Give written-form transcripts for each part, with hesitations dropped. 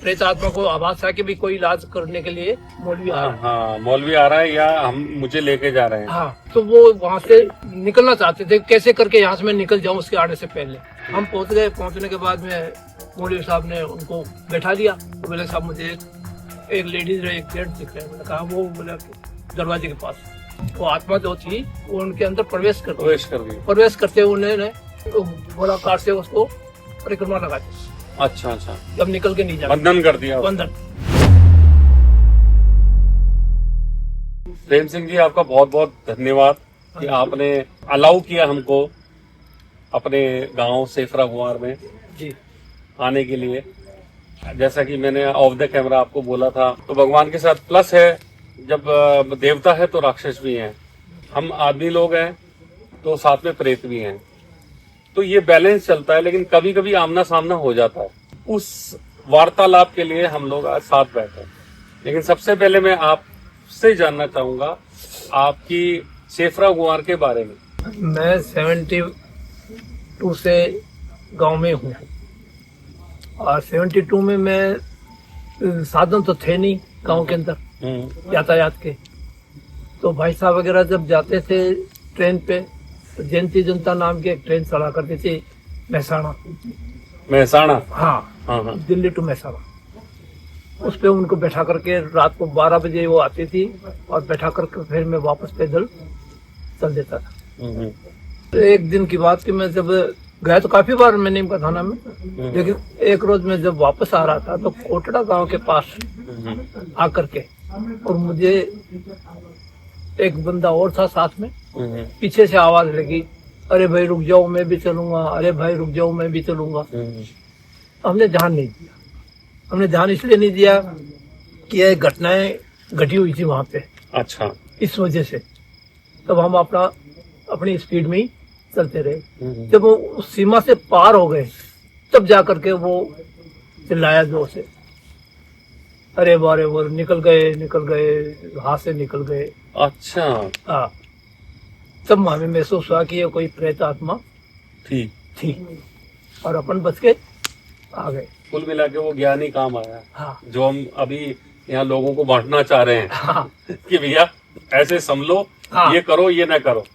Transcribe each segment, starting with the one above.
प्रेत आत्मा को आवाज था कि भी कोई इलाज करने के लिए मौलवी आ रहा है। हाँ, मौलवी आ रहा है या हम मुझे लेके जा रहे हैं। हाँ, तो वो वहाँ से निकलना चाहते थे, कैसे करके यहाँ से मैं निकल जाऊँ उसके आने से पहले। हम पहुँच गए, पहुँचने के बाद में मौलवी साहब ने उनको बैठा दिया। तो बोले साहब मुझे एक लेडीज एक जेंट्स दिख रहे हैं। मैंने कहा वो बोला दरवाजे के पास। वो आत्मा जो थी वो उनके अंदर प्रवेश कर गई। प्रवेश करते हुए उन्होंने गोलाकार से उसको परिक्रमा लगा दी। अच्छा अच्छा, जब निकल के नहीं जा, बंधन कर दिया। बंधन। प्रेम सिंह जी, आपका बहुत बहुत धन्यवाद कि आपने अलाउ किया हमको अपने गांव सेफरा कुंवर में जी आने के लिए। जैसा कि मैंने ऑफ द कैमरा आपको बोला था, तो भगवान के साथ प्लस है, जब देवता है तो राक्षस भी हैं, हम आदमी लोग हैं तो साथ में प्रेत भी हैं, तो ये बैलेंस चलता है। लेकिन कभी कभी आमना सामना हो जाता है। उस वार्तालाप के लिए हम लोग आज साथ बैठे हैं। लेकिन सबसे पहले मैं आपसे जानना चाहूंगा आपकी सेफरा कुंवर के बारे में। मैं 72 से गांव में हूँ और 72 में मैं साधन तो थे नहीं गांव के अंदर यातायात के। तो भाई साहब वगैरह जब जाते थे ट्रेन पे, तो जयंती जनता नाम की एक ट्रेन चला करती थी महसाणा। हाँ, दिल्ली टू महसाणा। उस पे उनको बैठा करके रात को 12 बजे वो आती थी और बैठा करके फिर मैं वापस पैदल चल देता था। तो एक दिन की बात कि मैं जब गया तो काफी बार मैं नीम का थाना में, लेकिन एक रोज मैं जब वापस आ रहा था तो कोटड़ा गांव के पास आकर के, और मुझे एक बंदा और था साथ में, पीछे से आवाज लगी, अरे भाई रुक जाओ मैं भी चलूंगा, अरे भाई रुक जाओ मैं भी चलूंगा। हमने ध्यान नहीं दिया। हमने ध्यान इसलिए नहीं दिया कि यह घटनाएं घटी हुई थी वहां पे। अच्छा, इस वजह से तब हम अपनी स्पीड में ही चलते रहे। जब वो उस सीमा से पार हो गए तब जाकर के वो चिल्लाया जोर से, अरे बारे वो निकल गए, हाथ से निकल गए। अच्छा, हाँ, तब हमें महसूस हुआ कि ये कोई प्रेत आत्मा थी और अपन बच के आ गए। कुल मिला के वो ज्ञान ही काम आया। हाँ, जो हम अभी यहाँ लोगों को बांटना चाह रहे हैं। हाँ, कि भैया ऐसे संभलो, हाँ, ये करो ये ना करो।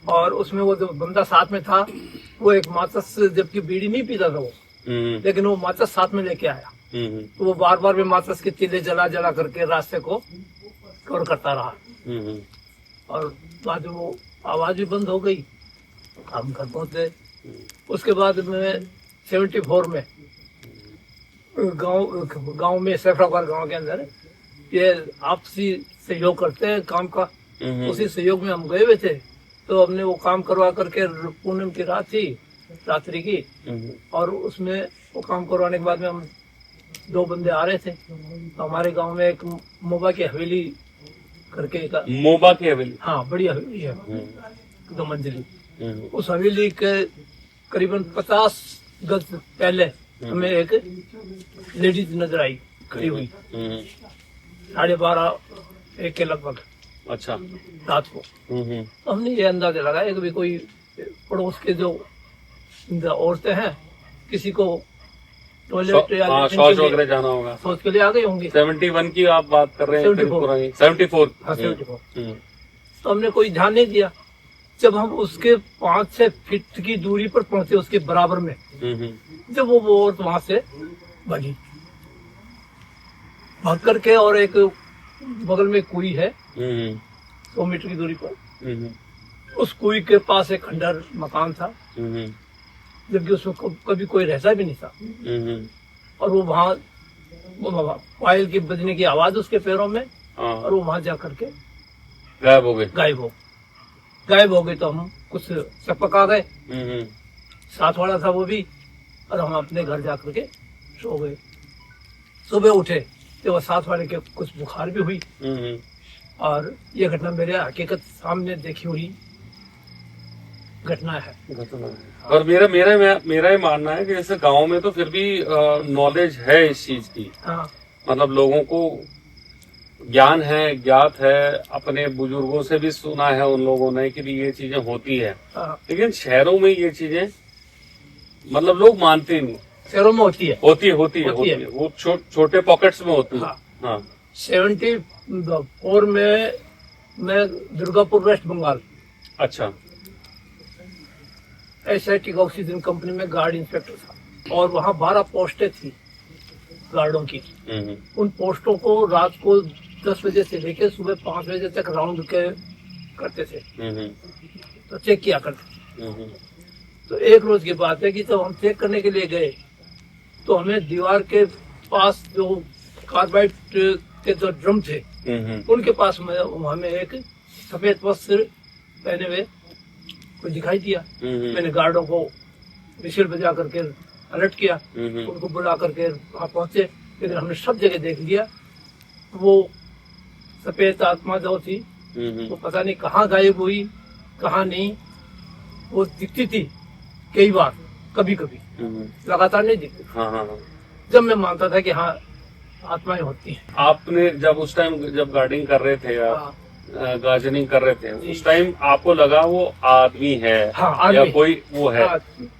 और उसमें वो जो बंदा साथ में था वो एक माचस, जबकि बीड़ी नहीं पीता था वो, लेकिन वो माचस साथ में लेके आया। तो वो बार बार में माचस के तीले जला करके रास्ते को कवर करता रहा। और बाद में वो आवाज भी बंद हो गई, हम घर पहुंच गए। उसके बाद में 74 में गांव में सेफराबाद गांव के अंदर ये आपसी सहयोग करते हैं काम का, उसी सहयोग में हम गए हुए थे। तो हमने वो काम करवा करके, पूनम की रात थी, रात्रि की, और उसमें वो काम करवाने के बाद में हम 2 बंदे आ रहे थे। तो हमारे गांव में एक मोबा की हवेली करके, मोबा की हवेली, हाँ बड़ी हवेली है, 2 मंजिली। उस हवेली के करीबन 50 गज पहले हमें एक लेडीज नजर आई खड़ी हुई, 12:30-1 के लगभग। अच्छा, रात को। तो हमने ये अंदाजा लगाया कि कोई पड़ोस के जो औरतें हैं, किसी को टॉयलेट या शौच वगैरह जाना होगा, शौच के लिए आ गई होंगी। 71 की आप बात कर रहे हैं? 74। हाँ, 74। तो हमने कोई ध्यान नहीं दिया। जब हम उसके 5-6 फीट की दूरी पर पहुंचे, उसके बराबर में, जब वो औरत वहां से भागी, भाग करके, और एक बगल में कुई है 100 मीटर की दूरी पर, उस कुई के पास एक खंडर मकान था, जबकि उसमें कभी कोई रहता भी नहीं था। और वो वहां पायल की बजने की आवाज उसके पैरों में, और वो वहां जाकर के गायब हो गए। तो हम कुछ चपक आ गए, साथ वाला था वो भी, और हम अपने घर जाकर के सो गए। सुबह उठे तो वो साथ वाले के कुछ बुखार भी हुई। और ये घटना मेरे हकीकत सामने देखी हुई घटना है। और मेरा ये मानना है कि जैसे गांव में तो फिर भी नॉलेज है इस चीज की। हाँ, मतलब लोगों को ज्ञान है, ज्ञात है, अपने बुजुर्गों से भी सुना है उन लोगों ने कि भी ये चीजें होती है। हाँ, लेकिन शहरों में ये चीजें मतलब लोग मानते नहीं। शहरों में होती है। होती है वो छोटे पॉकेट्स में होती है। हाँ। हाँ 74 में मैं दुर्गापुर वेस्ट बंगाल अच्छा SIT ऑक्सीजन कंपनी में गार्ड इंस्पेक्टर था और वहाँ 12 पोस्टें थी गार्डों की। उन पोस्टों को रात को 10 बजे से लेकर सुबह 5 बजे तक राउंड के करते थे, तो चेक किया करते। तो एक रोज की बात है कि जब हम चेक करने के लिए गए तो हमें दीवार के पास जो कार्बाइड के जो ड्रम थे उनके पास में हमें एक सफेद वस्त्र पहने हुए कोई दिखाई दिया। मैंने गार्डों को विशेल बजा करके अलर्ट किया, उनको बुला करके वहां पहुंचे, लेकिन हमने सब जगह देख लिया। वो सफेद आत्मा जो थी वो पता नहीं कहाँ गायब हुई कहाँ नहीं। वो दिखती थी कई बार, कभी कभी, लगातार नहीं दिखती। जब मैं मानता था कि हाँ आत्माएं होती हैं। आपने जब उस टाइम जब गार्डिंग कर रहे थे या गार्डनिंग कर रहे थे उस टाइम आपको लगा वो आदमी है या कोई वो है?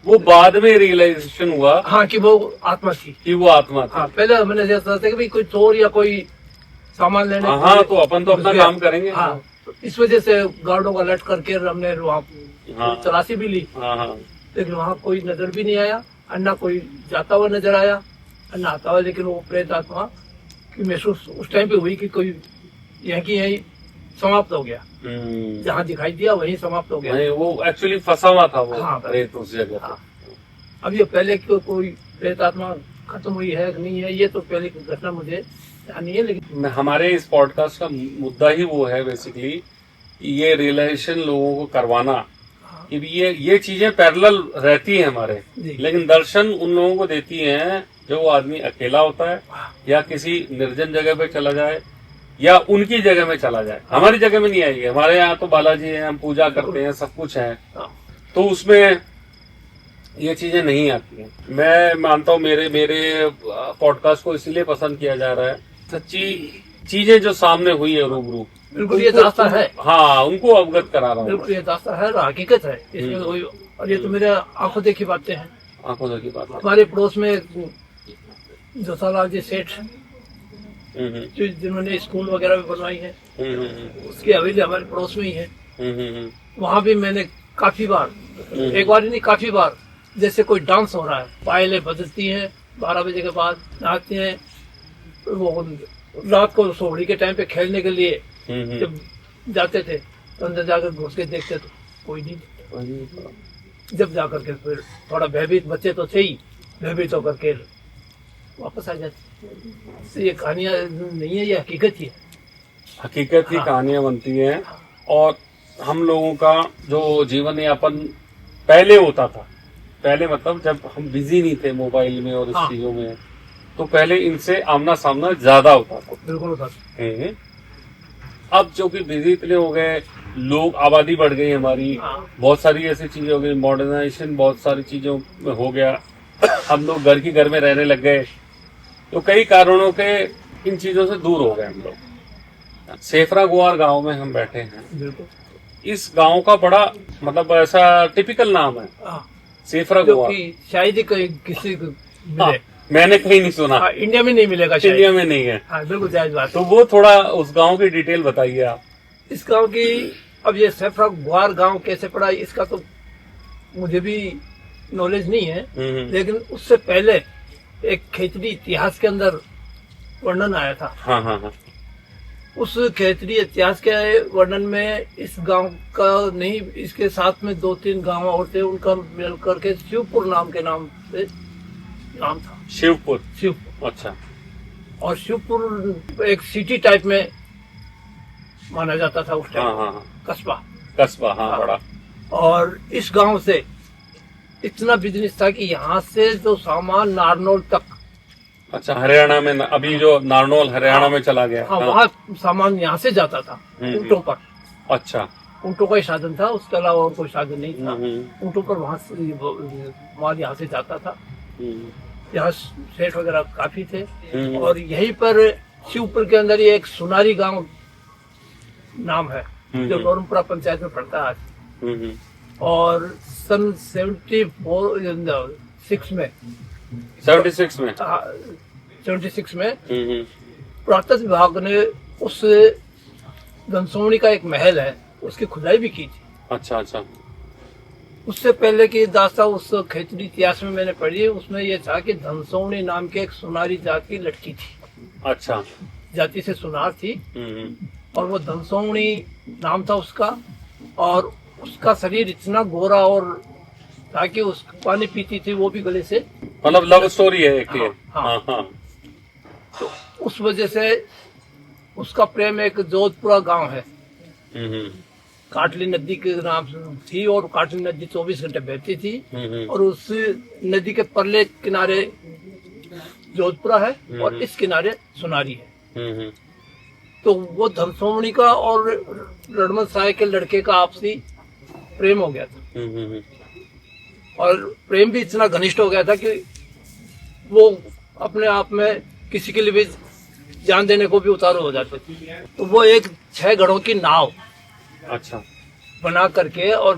वो बाद में रियलाइजेशन हुआ हाँ कि वो आत्मा थी, पहले हमने सोचा था कि भाई कोई चोर या कोई सामान लेने हाँ तो अपन तो अपना काम करेंगे। हाँ तो इस वजह से गार्डों को अलर्ट करके हमने वहाँ तलाशी भी ली, लेकिन वहाँ कोई नजर भी नहीं आया। अन्ना कोई जाता हुआ नजर आया, अन्ना आता हुआ, लेकिन वो प्रेत आत्मा की महसूस उस टाइम पे हुई कि कोई यहाँ की यही समाप्त हो गया। जहाँ दिखाई दिया वहीं समाप्त हो गया। वो एक्चुअली फंसा हुआ था वो प्रेत उस जगह। अब ये पहले कोई प्रेत आत्मा खत्म हुई है कि नहीं है ये तो पहले की घटना मुझे नहीं है, लेकिन हमारे इस पॉडकास्ट का मुद्दा ही वो है बेसिकली ये रियलाइजेशन लोगों को करवाना कि ये चीजें पैरेलल रहती हैं हमारे, लेकिन दर्शन उन लोगों को देती हैं जो वो आदमी अकेला होता है या किसी निर्जन जगह पे चला जाए या उनकी जगह में चला जाए। हमारी जगह में नहीं आएगी। हमारे यहाँ तो बालाजी है, हम पूजा करते हैं, सब कुछ है, तो उसमें ये चीजें नहीं आती हैं। मैं मानता हूँ मेरे पॉडकास्ट को इसीलिए पसंद किया जा रहा है, सच्ची चीजें जो सामने हुई है रूबरू, बिल्कुल ये दास्ता है। हाँ उनको अवगत करा रहा हूँ। बिल्कुल ये दास्ता है, हकीकत है इसमें कोई, और ये तो मेरे आंखों देखी बातें हैं। आंखों देखी बात। हमारे पड़ोस में जोसालाल जी सेठ जिन्होंने स्कूल वगैरह भी बनवाई है, उसकी हवेली हमारे पड़ोस में ही है। वहाँ भी मैंने काफी बार, एक बार ही नहीं काफी बार, जैसे कोई डांस हो रहा है, पायलें बजती हैं 12 बजे के बाद, नाचते हैं। वो रात को सोहड़ी के टाइम पे खेलने के लिए जब जाते थे तो अंदर जाकर घुस के देखते तो कोई नहीं। जब जाकर के फिर थोड़ा भयभीत, बच्चे तो थे ही, भयभीत होकर के वापस आ जाते। ये कहानियां नहीं है, ये हकीकत ही है। हकीकत ही कहानियां बनती हैं। और हम लोगों का जो जीवन यापन पहले होता था, पहले मतलब जब हम बिजी नहीं थे मोबाइल में और इस चीजों में, तो पहले इनसे आमना सामना ज्यादा होता था। बिल्कुल होता था। अब जो कि बिजी इतने हो गए, लोग, आबादी बढ़ गई हमारी, बहुत सारी ऐसी चीजें हो गई, मॉडर्नाइजेशन बहुत सारी चीजों में हो गया, हम लोग घर की घर में रहने लग गए, तो कई कारणों के इन चीजों से दूर हो गए हम लोग। सेफरा गुआर गांव में हम बैठे हैं। इस गांव का बड़ा मतलब ऐसा टिपिकल नाम है सेफरा गुआर, शायद ही किसी को मैंने कहीं नहीं सुना। इंडिया में नहीं मिलेगा, इंडिया में नहीं है। बिल्कुल जायज बात। तो वो थोड़ा उस गांव की डिटेल बताइए आप। इस गांव की, अब ये सेफरा गुआर गांव कैसे पड़ा इसका तो मुझे भी नॉलेज नहीं है, लेकिन उससे पहले एक खेतड़ी इतिहास के अंदर वर्णन आया था। हाँ। उस खेतड़ी इतिहास के वर्णन में इस गांव का नहीं, इसके साथ में 2-3 गांव और थे, उनका मिल करके शिवपुर नाम के नाम से नाम था। शिवपुर। अच्छा। और शिवपुर एक सिटी टाइप में माना जाता था उस टाइम। कस्बा बड़ा। और इस गांव से इतना बिजनेस था कि यहाँ से जो सामान नारनौल तक, अच्छा हरियाणा में, अभी जो नारनौल हरियाणा में चला गया, वहाँ सामान यहाँ से जाता था ऊँटों पर। अच्छा। ऊँटों का ही साधन था, उसके अलावा और कोई साधन नहीं था। ऊँटों पर वहाँ से माल यहाँ से जाता था। यहाँ सेठ वगैरह काफी थे। और यहीं पर शिवपुर के अंदर ही एक सुनारी गांव नाम है जो नौरमपुरा पंचायत में पड़ता है आज। और सन 76 में 76 में। 76 में हम्म। पुरातत्व विभाग ने उस धनसोनी का एक महल है, उसकी खुदाई भी की थी। अच्छा अच्छा। उससे पहले की दास्तां उस खेतड़ी इतिहास में मैंने पढ़ी, उसमें यह था कि धनसोनी नाम के एक सुनारी जात की लड़की थी। अच्छा। जाति से सुनार थी हम्म। और वो धनसोनी नाम था उसका, और उसका शरीर इतना गोरा और ताकि उस पानी पीती थी वो भी गले से। मतलब लव स्टोरी है एक ये। हाँ, हाँ हाँ। तो उस वजह से उसका प्रेम एक जोधपुरा गांव है, हम्म। काटली नदी के नाम से थी, और काटली नदी 24 घंटे बहती थी, हम्म। और उस नदी के परले किनारे जोधपुरा है और इस किनारे सुनारी है। हम्म। तो वो धनसोमणी का और रणमल साय के लड़के का आपसी प्रेम हो गया था, हम्म। और प्रेम भी इतना घनिष्ठ हो गया था कि वो अपने आप में किसी के लिए भी जान देने को भी उतारू हो जाते थे। तो वो एक 6 घड़ों की नाव अच्छा। बना करके और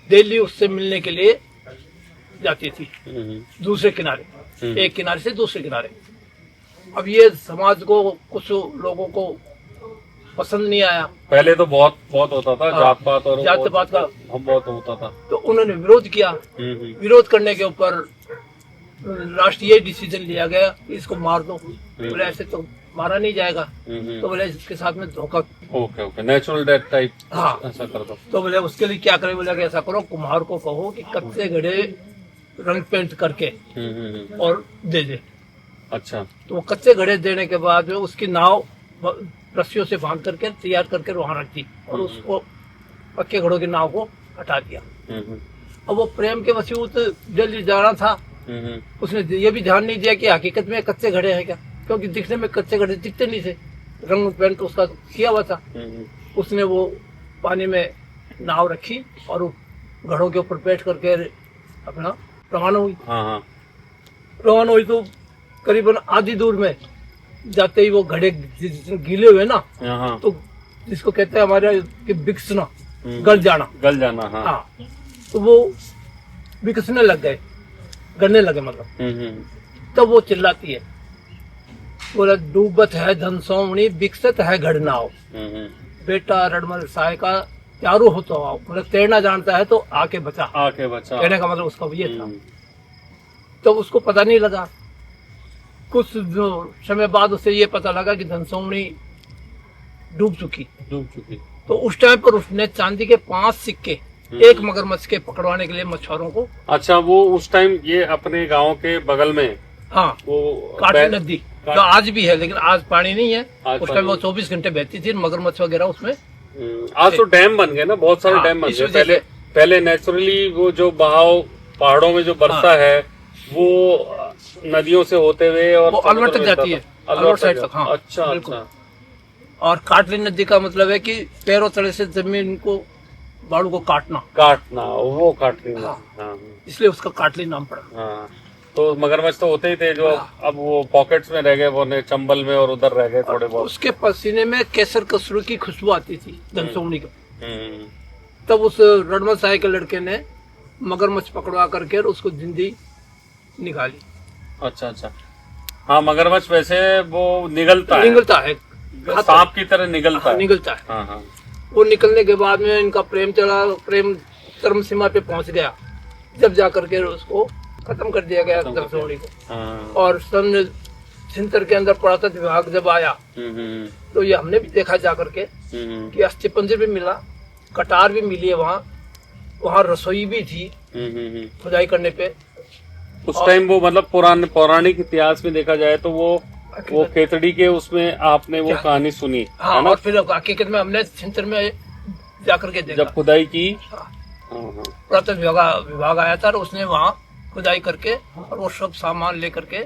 डेली उससे मिलने के लिए जाती थी दूसरे किनारे, एक किनारे से दूसरे किनारे। अब ये समाज को, कुछ लोगों को पसंद नहीं आया। पहले तो बहुत बहुत होता था, जात पात और जात पात का बहुत होता था। तो उन्होंने विरोध किया। विरोध करने के ऊपर राष्ट्रीय डिसीजन लिया गया कि इसको मार दो। बोले ऐसे तो मारा नहीं जाएगा, तो बोले इसके साथ में धोखा। Okay okay, natural death type. हाँ, ऐसा कर दो। तो बोले उसके लिए क्या करें, बोले कि ऐसा करो, कुम्हार को कहो कि कच्चे घड़े रंग पेंट करके और दे दे। अच्छा। तो वो कच्चे घड़े देने के बाद में उसकी नाव रस्सियों से बांध करके तैयार करके वहां रख दी, और उसको पक्के घड़ों की नाव को हटा दिया। अब वो प्रेम के वसीयत दिल्ली जाना था, उसने ये भी ध्यान नहीं दिया कि हकीकत में कच्चे घड़े हैं क्या, क्योंकि दिखने में कच्चे घड़े दिखते नहीं थे, रंग पेंट उसका किया हुआ था। उसने वो पानी में नाव रखी और घड़ों के ऊपर बैठ करके अपना रवाना हुई। रवाना हुई तो करीबन आधी दूर में जाते ही वो घड़े गीले हुए ना, तो जिसको कहते हैं हमारे कि बिकसना, गल जाना। हाँ, तो वो बिकसने लग गए, गलने लगे मतलब। तब वो चिल्लाती है, बोला डूबत है धनसोमणी, बिकसत है घड़नाव, बेटा रणमल साय का चारू हो तो आओ। मतलब तैरना जानता है तो आके बचा, कहने का मतलब उसका ये था। तो उसको पता नहीं लगा, कुछ समय बाद उसे ये पता लगा कि धनसोमणी डूब चुकी। तो उस टाइम पर उसने चांदी के 5 सिक्के एक मगरमच्छ के पकड़वाने के लिए मछुआरों को। अच्छा, वो उस टाइम ये अपने गांव के बगल में, हाँ, वो काटली नदी जो आज भी है, लेकिन आज पानी नहीं है। उस टाइम वो 24 घंटे बहती थी, मगरमच्छ वगैरह उसमें। आज तो डैम बन गए ना, बहुत सारे डैम बन गए। पहले नेचुरली वो जो बहाव पहाड़ों में जो बरसा है वो नदियों से होते हुए और अलवर तक जाती है, अलवर साइड तक। हाँ, अच्छा अच्छा। और काटली नदी का मतलब है कि पैरों तले से जमीन को, बालू को काटना, वो काटली। हाँ, इसलिए उसका काटली नाम पड़ा। हाँ, तो मगरमच्छ तो होते ही थे जो अब वो पॉकेट्स में रह गए, वो चंबल में और उधर रह गए थोड़े बहुत। उसके पसीने में केसर कसरू की खुशबू आती थी धनसोमणी को। तब उस रणमल साय के लड़के ने मगरमच्छ पकड़वा करके उसको जिंदी निकाली। अच्छा अच्छा। हाँ, मगरमच्छ वैसे वो निगलता है, सांप की तरह निगलता है। हाँ हाँ। वो निकलने के बाद में इनका प्रेम चरम सीमा पे पहुंच गया, जब जाकर के उसको खत्म कर दिया गया धनसोमणी को। और सन 76 के अंदर पुरातत्व विभाग जब आया तो ये हमने भी देखा जाकर के कि अस्थि पंजर भी मिला, कटार भी मिली है, वहाँ रसोई भी थी खुदाई करने पे। उस टाइम वो मतलब पौराणिक इतिहास में देखा जाए तो वो खेतड़ी के उसमें आपने वो कहानी सुनी। हाँ, और फिर हकीकत में हमने छिंतर में जाकर के देखा, जब खुदाई की। पुरातत्व विभाग आया था और उसने वहाँ खुदाई करके और वो सब सामान लेकर के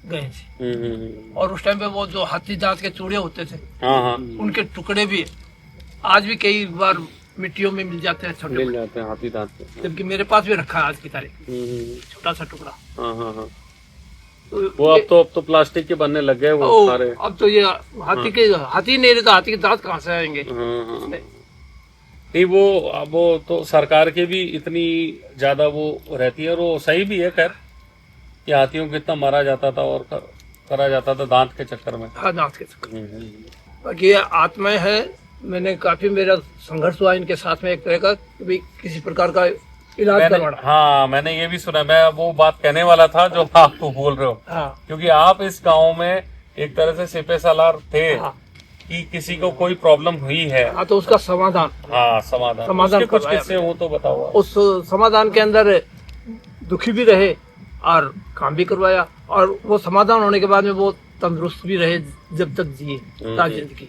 गए थे। और उस टाइम पे वो जो हाथी दांत के चूड़े होते थे, उनके टुकड़े भी आज भी कई बार मिट्टियों में मिल जाते हैं, छोटे मिल जाते हैं हाथी दांत के। जबकि मेरे पास भी रखा है आज की तारीख, छोटा सा टुकड़ा। तो वो अब तो प्लास्टिक के बनने लग गए वो सारे। अब तो ये हाथी नहीं रहता, हाथी के दांत कहाँ से आएंगे। नहीं, वो तो सरकार के भी इतनी ज्यादा वो रहती है, और वो सही भी है। खैर, कि हाथियों को कितना मारा जाता था और करा जाता था दांत के चक्कर में। हाँ, दांत के चक्कर। बाकी ये आत्माएं है, मैंने काफी मेरा संघर्ष हुआ इनके साथ में एक तरह का, कि भाई किसी प्रकार का इलाज करवाना। हाँ, मैंने ये भी सुना, मैं वो बात कहने वाला था जो आप बोल रहे हो। हाँ, क्योंकि आप इस गांव में एक तरह से सिपह सालार थे। हाँ, कि किसी को कोई प्रॉब्लम हुई है, हाँ, तो उसका समाधान, हाँ समाधान उसके कुछ किस्से हो तो बताओ। उस समाधान के अंदर दुखी भी रहे और काम भी करवाया, और वो समाधान होने के बाद में वो तंदुरुस्त भी रहे जब तक जिए सारी जिंदगी।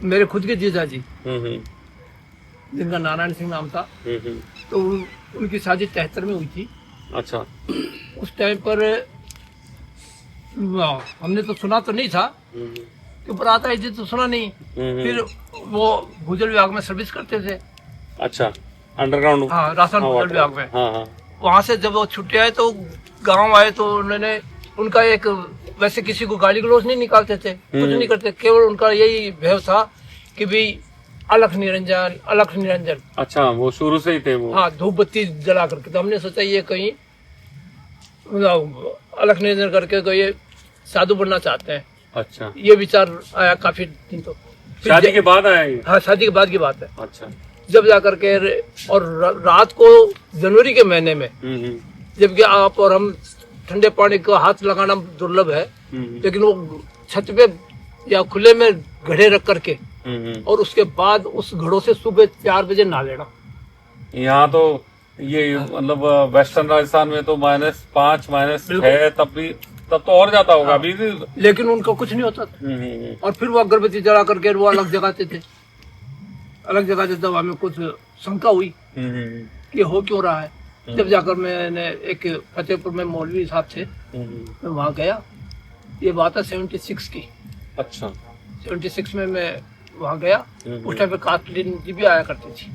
मेरे खुद के जीजा जी जिनका नारायण सिंह नाम था, तो उनकी शादी 73 में हुई थी। अच्छा। उस टाइम पर हमने तो सुना तो नहीं था कि बारात आई थी, तो सुना नहीं। फिर वो भूजल विभाग में सर्विस करते थे। अच्छा, अंडरग्राउंड। हाँ, राशन भूजल विभाग में। हाँ, हाँ। वहां से जब वो छुट्टी आए तो गांव आए, तो उन्होंने उनका एक, वैसे किसी को गाली गलौज नहीं निकालते थे, कुछ नहीं करते, केवल उनका यही भेव था कि भाई अलख निरंजन, अलख निरंजन। अच्छा, वो शुरू से ही थे वो। हाँ, धूप बत्ती जला करके। तो हमने सोचा ये कहीं अलख निरंजन करके कोई ये साधु बनना चाहते हैं। अच्छा, ये विचार आया काफी दिन। तो शादी के बाद आया ये? हाँ, शादी के बाद की बात है। अच्छा। जब जाकर के, और रात को जनवरी के महीने में, जबकि आप और हम ठंडे पानी को हाथ लगाना दुर्लभ है, लेकिन वो छत पे या खुले में घड़े रख करके, और उसके बाद उस घड़ों से सुबह 4 बजे नहा लेना। यहाँ तो ये मतलब वेस्टर्न राजस्थान में तो -5 -6 तब तो और जाता होगा। अभी लेकिन उनका कुछ नहीं होता था। और फिर वो अगरबत्ती जला करके वो अलग जगाते थे, अलग जगाते। तब हमें कुछ शंका हुई कि हो क्यों रहा है। जब जाकर मैंने एक फतेहपुर में मौलवी साहब थे, मैं वहाँ गया। ये बात है 76 की। अच्छा। 76 में मैं वहाँ गया। उस टाइम पे काटली नदी भी आया करती थी।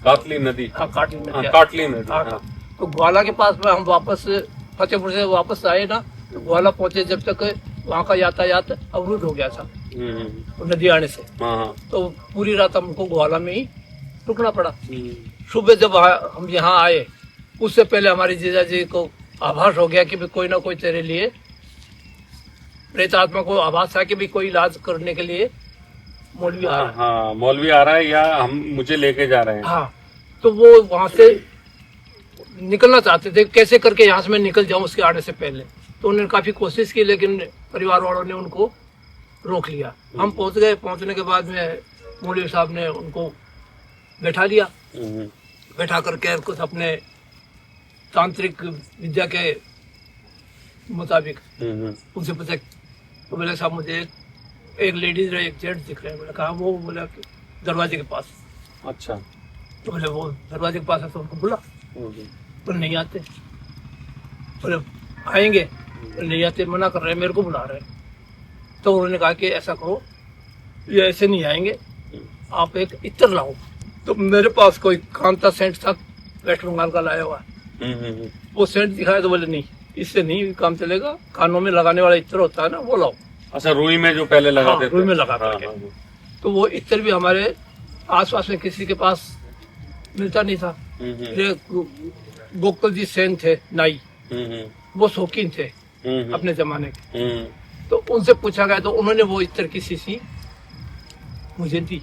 काटली नदी? हाँ, काटली नदी। काटली नदी। हाँ। तो ग्वाला के पास में हम वापस फतेहपुर से वापस आए ना, तो ग्वाला पहुंचे, जब तक वहाँ का यातायात अवरुद्ध हो गया था नदी आने से। तो पूरी रात हमको ग्वाला में ही रुकना पड़ा। सुबह जब हम यहाँ आए, उससे पहले हमारे जीजा जी को आभास हो गया कि भी कोई ना कोई तेरे लिए, प्रेत आत्मा को आभास था कि भी कोई इलाज करने के लिए मौलवी आ रहा है। हाँ, मौलवी आ रहा है या हम मुझे लेके जा रहे हैं। हाँ, तो वो वहां से निकलना चाहते थे, कैसे करके यहाँ से मैं निकल जाऊं उसके आने से पहले। तो उन्होंने काफी कोशिश की, लेकिन परिवार वालों ने उनको रोक लिया। हम पहुंच गए। पहुंचने के बाद में मौलवी साहब ने उनको बैठा लिया। बैठा करके कुछ अपने तांत्रिक विद्या के मुताबिक उनसे पूछा, तो बोले साहब मुझे एक लेडीज और एक जेंट्स दिख रहे हैं। मैंने कहा वो, बोला कि दरवाजे के पास। अच्छा। तो बोले वो दरवाजे के पास है, तो उनको बुला। बोले नहीं आते। बोले आएंगे, बोले नहीं आते, मना कर रहे हैं, मेरे को बुला रहे हैं। तो उन्होंने कहा कि ऐसा करो, ये ऐसे नहीं आएंगे, आप एक इत्र लाओ। तो मेरे पास कोई कांता सेंट था, वेस्ट बंगाल का लाया हुआ। वो सेंट दिखाया, तो बोले नहीं, इससे नहीं काम चलेगा, कानों में लगाने वाला इत्र होता है ना, वो लाओ। अच्छा, रुई में जो पहले लगाते थे। रुई में लगा करके। तो वो इत्र भी हमारे आसपास में किसी के पास मिलता नहीं था। गोकुल जी सेन थे नाई, वो शौकीन थे अपने जमाने के। तो उनसे पूछा गया, तो उन्होंने वो इत्र की शीशी मुझे दी।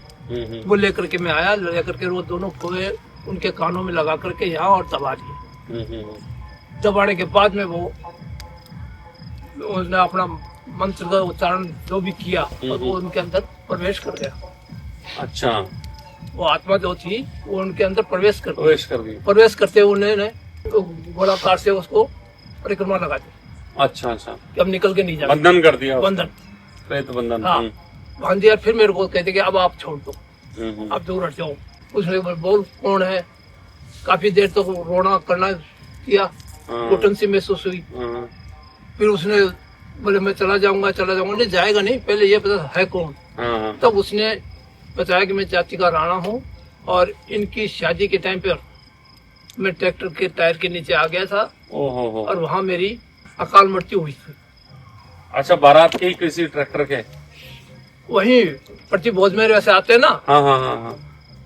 वो लेकर के मैं आया, लेकर के वो दोनों खोए उनके कानों में लगा करके यहाँ और दबा दिए। दबाने के बाद में वो उसने अपना मंत्र का उच्चारण जो भी किया, और वो उनके अंदर प्रवेश कर गया। अच्छा। वो आत्मा जो थी वो उनके अंदर प्रवेश कर गई। प्रवेश करते हुए उन्होंने गोलाकार से उसको परिक्रमा लगा दी। अच्छा अच्छा, कि अब निकल के नहीं जाए। बंधन कर दिया। बंधन, प्रेत बंधन। हाँ, बांध दिया। फिर मेरे को कहते कि अब आप छोड़ दो, अब दूर हट जाओ। उसने बोल कौन है, काफी देर तक तो रोना करना किया, घुटन सी महसूस हुई। फिर उसने बोले मैं चला जाऊंगा। नहीं जाएगा नहीं, पहले ये पता है कौन। तब उसने बताया कि मैं जाति का राणा हूँ, और इनकी शादी के टाइम पर मैं ट्रैक्टर के टायर के नीचे आ गया था, और वहाँ मेरी अकाल मृत्यु हुई थी। अच्छा, बारात के किसी ट्रैक्टर के? वही प्रति भोज में वैसे आते हैं ना। हाँ।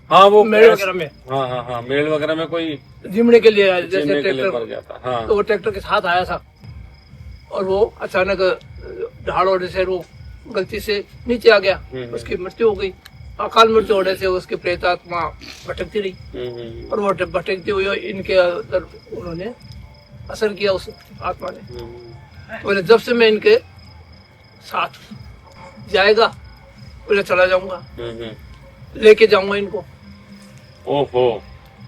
हाँ वो मेड़ वगैरह में, हाँ हाँ हाँ, मेल वगैरह में कोई जिमने के लिए जैसे जीने के लिए ट्रैक्टर, पड़ जाता। हाँ तो वो ट्रैक्टर के साथ आया था और वो अचानक ढाल होने से वो गलती से नीचे आ गया, उसकी मृत्यु हो गई। अकाल मृत्यु होने से उसकी प्रेत आत्मा भटकती रही और वो भटकती हुई इनके अंदर उन्होंने असर किया उस आत्मा ने। बोले जब से मैं इनके साथ जाएगा बोले चला जाऊंगा, लेके जाऊंगा इनको। ओहो।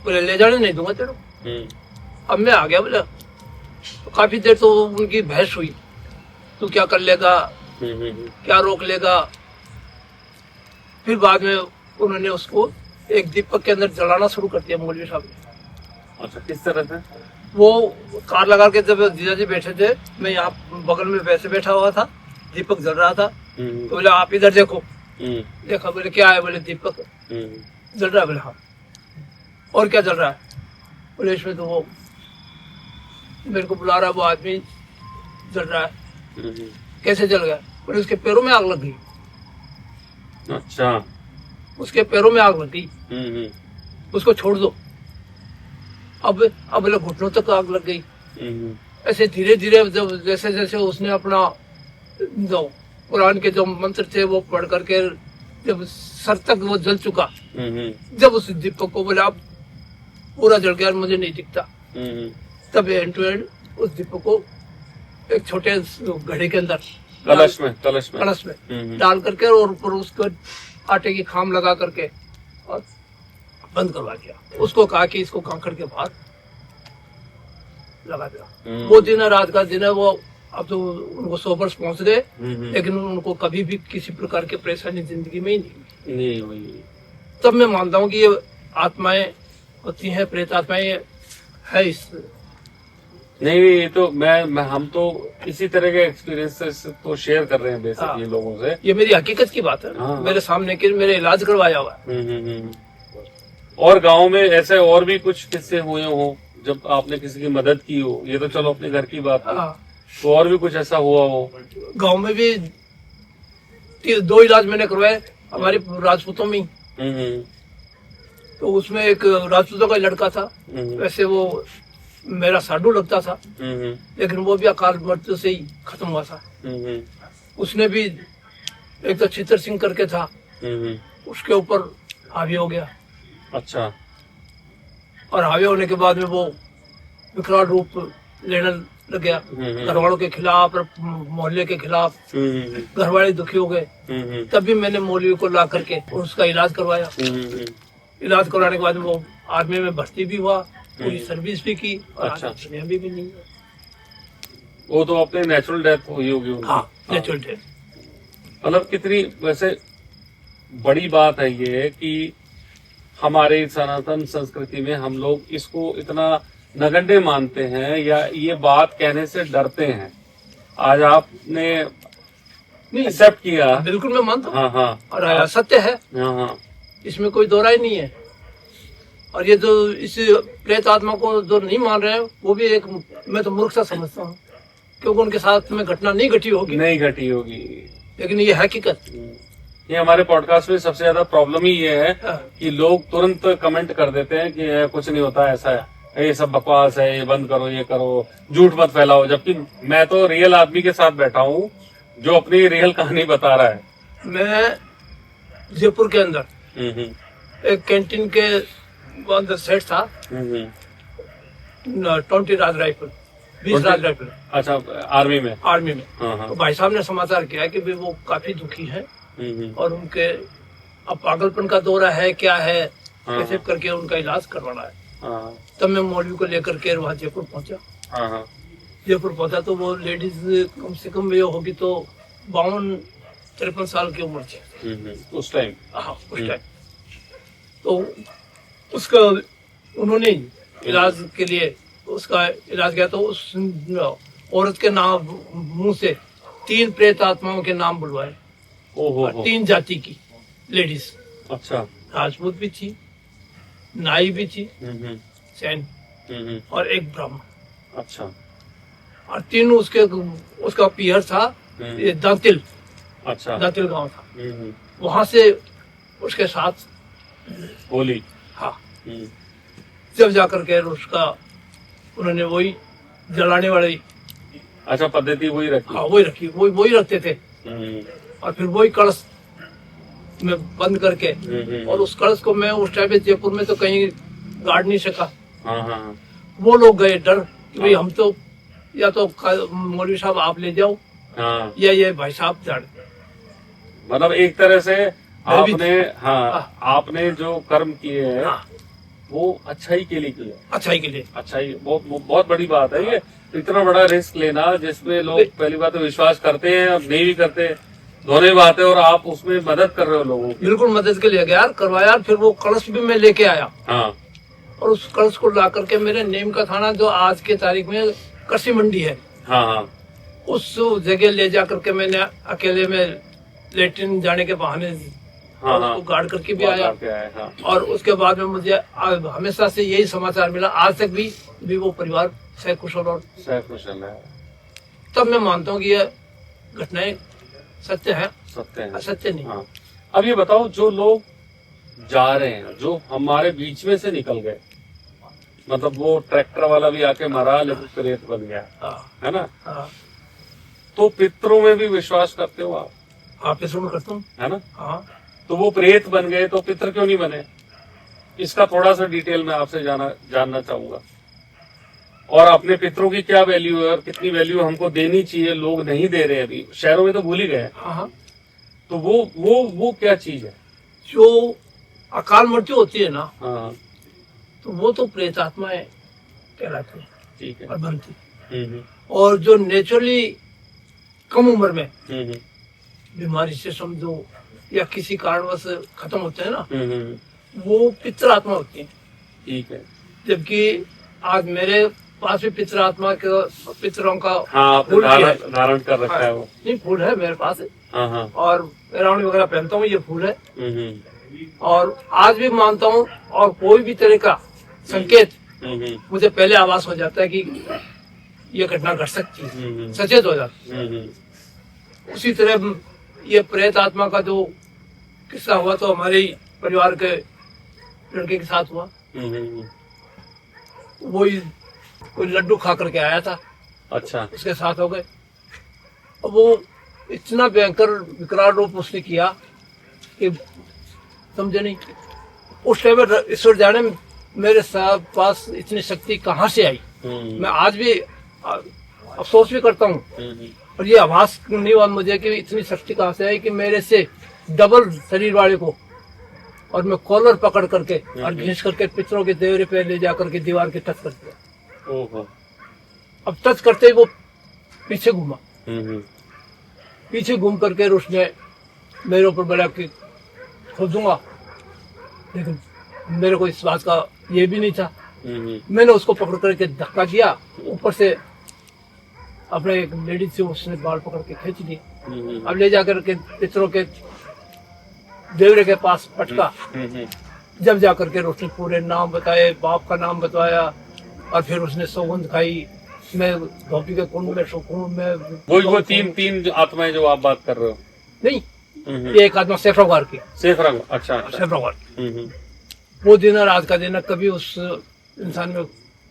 बोले ले जाने नहीं दूंगा तेरे को। अब मैं आ गया बोला, तो काफी देर तो उनकी बहस हुई, तू क्या कर लेगा, क्या रोक लेगा। फिर बाद में उन्होंने उसको एक दीपक के अंदर जलाना शुरू कर दिया मौलवी साहब ने। अच्छा, किस तरह से? वो कार लगा के जब जीजा जी बैठे थे, मैं यहाँ बगल में वैसे बैठा हुआ था, दीपक जल रहा था। तो बोले आप इधर देखो। देखा, बोले क्या है, बोले दीपक जल रहा है। बोले हाँ, और क्या जल रहा है? बोले इसमें तो वो मेरे को बुला रहा है, वो आदमी जल रहा है। कैसे जल गया? बोले उसके पैरों में आग लग गई। अच्छा, उसके पैरों में आग लग गई, उसको छोड़ दो। अब बोले घुटनों तक आग लग गई। ऐसे धीरे धीरे जब जैसे जैसे उसने अपना जो कुरान के जो मंत्र थे वो पढ़ करके जब सर तक वो जल चुका, जब उस दीपक को बोला अब पूरा जल गया, मुझे नहीं दिखता, तब एंड टू एंड उस दीपक को एक छोटे घड़े के अंदर कलश में डाल करके और ऊपर उसको आटे की खाम लगा करके और बंद करवा दिया। उसको कहा कि इसको कांकड़ के बाहर लगा दिया। वो दिन है, रात का दिन है। वो अब तो उनको 100 वर्ष पहुंच गए, लेकिन उनको कभी भी किसी प्रकार की परेशानी जिंदगी में ही नहीं हुई। तब मैं मानता हूँ कि ये आत्माएं होती हैं, प्रेत आत्माएं है। इस नहीं, ये तो हम तो इसी तरह के एक्सपीरियंसेस तो शेयर कर रहे हैं बेसिकली लोगों से। ये मेरी हकीकत की बात है। मेरे सामने के मेरे इलाज करवाया हुआ है। और गांव में ऐसे और भी कुछ किस्से हुए हो जब आपने किसी की मदद की हो? ये तो चलो अपने घर की बात है, तो और भी कुछ ऐसा हुआ हो? गांव में भी 2 इलाज मैंने करवाए हमारे राजपूतों में। तो उसमें एक राजपूतों का लड़का था, वैसे वो मेरा साडू लगता था, लेकिन वो भी अकाल मृत्यु से ही खत्म हुआ था। उसने भी एक तो चित्र सिंह करके था, उसके ऊपर हावी हो गया। अच्छा। और हावी होने के बाद में वो विकराल रूप लेने लग गया, घर वालों के खिलाफ और मोहल्ले के खिलाफ। घर वाले दुखी हो गए। तभी मैंने मौलवी को ला करके उसका इलाज करवाया। इलाज करवाने के बाद वो आर्मी में भर्ती भी हुआ, पूरी सर्विस भी की और अच्छा। आज दुनिया भी नहीं है। वो तो अपने नेचुरल डेथ हुई होगी उनकी। हाँ, नेचुरल डेथ। मतलब कितनी वैसे बड़ी बात है ये कि हमारे सनातन संस्कृति में हम लोग इसको इतना नगण्य मानते हैं या ये बात कहने से डरते हैं। आज आपने एक्सेप्ट किया। बिल्कुल मैं मानता हूँ। हाँ हाँ, और सत्य है। हाँ हाँ, इसमें कोई दो राय नहीं है। और ये जो इस प्रेत आत्मा को जो नहीं मान रहे हैं वो भी एक, मैं तो मूर्ख सा समझता हूँ, क्योंकि उनके साथ में घटना नहीं घटी होगी, लेकिन ये हकीकत। ये हमारे पॉडकास्ट में सबसे ज्यादा प्रॉब्लम ही ये है कि लोग तुरंत कमेंट कर देते हैं कि कुछ नहीं होता, ऐसा है, ये सब बकवास है, ये बंद करो, ये करो, झूठ मत फैलाओ। जबकि मैं तो रियल आदमी के साथ बैठा हूँ जो अपनी रियल कहानी बता रहा है। मैं जयपुर के अंदर एक कैंटीन के अंदर सेट था, 20 राज राइफल, 20 राज राइफल। अच्छा, आर्मी में? आर्मी में। हाँ। तो भाई साहब ने समाचार किया कि भाई वो काफी दुखी है और उनके अब पागलपन का दौरा है, क्या है, कैसे करके उनका इलाज करवाना है। तब मैं मौलवी को लेकर के वहाँ जयपुर पहुंचा। जयपुर पहुंचा तो वो लेडीज कम से कम ये होगी तो 52-53 साल की उम्र थी उस टाइम। हाँ, उस टाइम। तो उसका उन्होंने इलाज के लिए उसका इलाज किया। तो उस औरत के नाम मुंह से 3 प्रेत आत्माओं के नाम बुलवाए। 3 जाति की लेडीज। अच्छा। राजपूत भी थी, नाई भी थी, सैन और एक ब्राह्मण। अच्छा। और 3 उसका पियर था ये दातिल। अच्छा। दातिल गांव था। वहां से उसके साथ होली। हाँ, हम्म, जब जाकर के उसका उन्होंने वही जलाने वाली, अच्छा पद्धति वही रखी। हाँ वही रखी, वही रखते थे। हम्म, और फिर वही कलश में बंद करके, और उस कलश को मैं उस टाइम पे जयपुर में तो कहीं गाड़ नहीं सका। हाँ हाँ वो लोग गए डर कि भाई हम तो या तो मौलवी साहब आप ले जाओ, हाँ, या ये भाई साहब जाड़। मतलब एक तरह से मैं भी- आपने, हाँ, हाँ। आपने जो कर्म किए हैं हाँ, वो अच्छाई के लिए किए। अच्छाई के लिए। अच्छाई वो बहुत बड़ी बात है ये, इतना बड़ा रिस्क लेना जिसमें लोग पहली बात तो विश्वास करते हैं और नहीं भी करते, दोनों बात है, और आप उसमें मदद कर रहे हो लोगों की। बिल्कुल मदद के लिए गया यार, करवाया। फिर वो कलश भी मैं लेके आया, हाँ और उस कलश को ला करके मेरे नीम का थाना जो आज के तारीख में कृषि मंडी है, हाँ हाँ, उस जगह ले जा करके मैंने अकेले में लेटरिन जाने के बहाने हाँ हाँ, उसको गाड़ करके भी आया। हाँ। और उसके बाद में मुझे हमेशा से यही समाचार मिला, आज तक भी वो परिवार सकुशल और सकुशल है। तब मैं मानता हूँ कि ये घटनाएं सत्य है, सत्य है। असत्य नहीं। हाँ। अब ये बताओ, जो लोग जा रहे हैं, जो हमारे बीच में से निकल गए, मतलब वो ट्रैक्टर वाला भी आके मरा लेकिन प्रेत बन गया, हाँ, है ना, हाँ, तो पितरों में भी विश्वास करते हो आप, आप इसमें करता हूँ। है ना, हाँ, तो वो प्रेत बन गए तो पितर क्यों नहीं बने? इसका थोड़ा सा डिटेल में आपसे जानना चाहूंगा। और अपने पितरों की क्या वैल्यू है और कितनी वैल्यू हमको देनी चाहिए, लोग नहीं दे रहे अभी, शहरों में तो भूल ही गए। हाँ, हाँ। तो वो क्या चीज है? जो अकाल मृत्यु होती है ना, हाँ, तो वो तो प्रेत आत्माएं कहलाती है ठीक है। और बनती। हम्म, और जो नेचुरली कम उम्र में हम्म, बीमारी से समझो या किसी कारणवश खत्म होते हैं ना, हम्म, वो पितर आत्मा होती है। ठीक है। जबकि आज मेरे पास भी पितर आत्मा के पितरों का हाँ, आपने फूल भी है। धारण कर रखा है वो। नहीं, फूल है मेरे पास, हाँ हाँ, और रावणी वगैरह पहनता हूँ, ये फूल है। हम्म, और आज भी मानता हूँ, और कोई भी तरह का संकेत मुझे पहले आभास हो जाता है कि ये घटना घट सकती है, सचेत हो जाता है। उसी तरह ये प्रेत आत्मा का जो किस्सा हुआ तो हमारे ही परिवार के लड़के के साथ हुआ। वही कोई लड्डू खा करके आया था, अच्छा, उसके साथ हो गए। अब वो इतना भयंकर विकराल रूप उसने किया कि समझे नहीं। उस टाइम में ईश्वर जाने मेरे साथ पास इतनी शक्ति कहाँ से आई। मैं आज भी अफसोस भी करता हूँ, और ये आभास नहीं हुआ मुझे कि इतनी शक्ति कहाँ से आई कि मेरे से डबल शरीर वाले को, और मैं कॉलर पकड़ करके और घिस करके पितरों के देवरे पे ले जाकर के दीवार के टच कर दिया। ओहो। अब टच करते ही वो पीछे घूमा, पीछे घूम करके उसने मेरे ऊपर बोला कि खोदूंगा, लेकिन मेरे को इस बात का ये भी नहीं था। मैंने उसको पकड़ करके धक्का दिया, ऊपर से अपने एक लेडीज से उसने बाल पकड़ के खींच दिए। अब ले जाकर के पितरों के देवरे के पास पटका। जब जाकर के उसने पूरे नाम बताए, बाप का नाम बताया, और फिर उसने सौगंध खाई, मैं धोबी के कुंड में सुकून में। वो तीन आत्माएं जो आप बात कर रहे हो? नहीं, ये एक आत्मा सेफ्रावार की। सेफ्रावार, अच्छा, सेफ्रावार। वो दिन और आज का दिन कभी उस इंसान में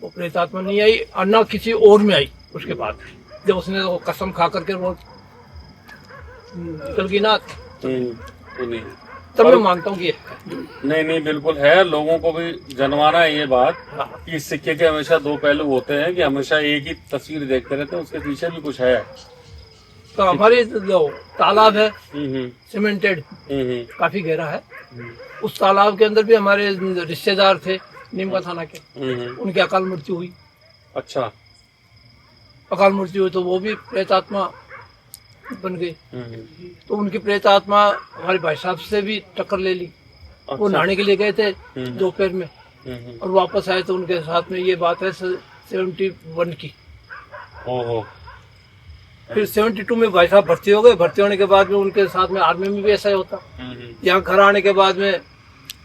वो प्रेत आत्मा नहीं आई, और न किसी और में आई। उसके बाद जब उसने वो कसम खा करके वो निकल गई ना, तब मैं मानता हूँ कि नहीं बिल्कुल है। लोगों को भी जनवाना है ये बात कि इस सिक्के के हमेशा दो पहलू होते हैं, कि हमेशा एक ही तस्वीर देखते रहते हैं, उसके पीछे भी कुछ है। तो हमारे जो तालाब है सीमेंटेड, काफी गहरा है, उस तालाब के अंदर भी हमारे रिश्तेदार थे नीम का थाना के, उनकी अकाल मृत्यु हुई। अच्छा, अकाल मृत्यु हुई तो वो भी प्रेत आत्मा बन गई। तो उनकी प्रेत आत्मा हमारे भाई साहब से भी टक्कर ले ली। अच्छा। वो नहाने के लिए गए थे दोपहर में, और वापस आए तो उनके साथ में ये बात है 71 की। ओहो। फिर 72 में भाई साहब भर्ती हो गए। भर्ती होने के बाद में उनके साथ में आर्मी में भी ऐसा ही होता। यहाँ घर आने के बाद में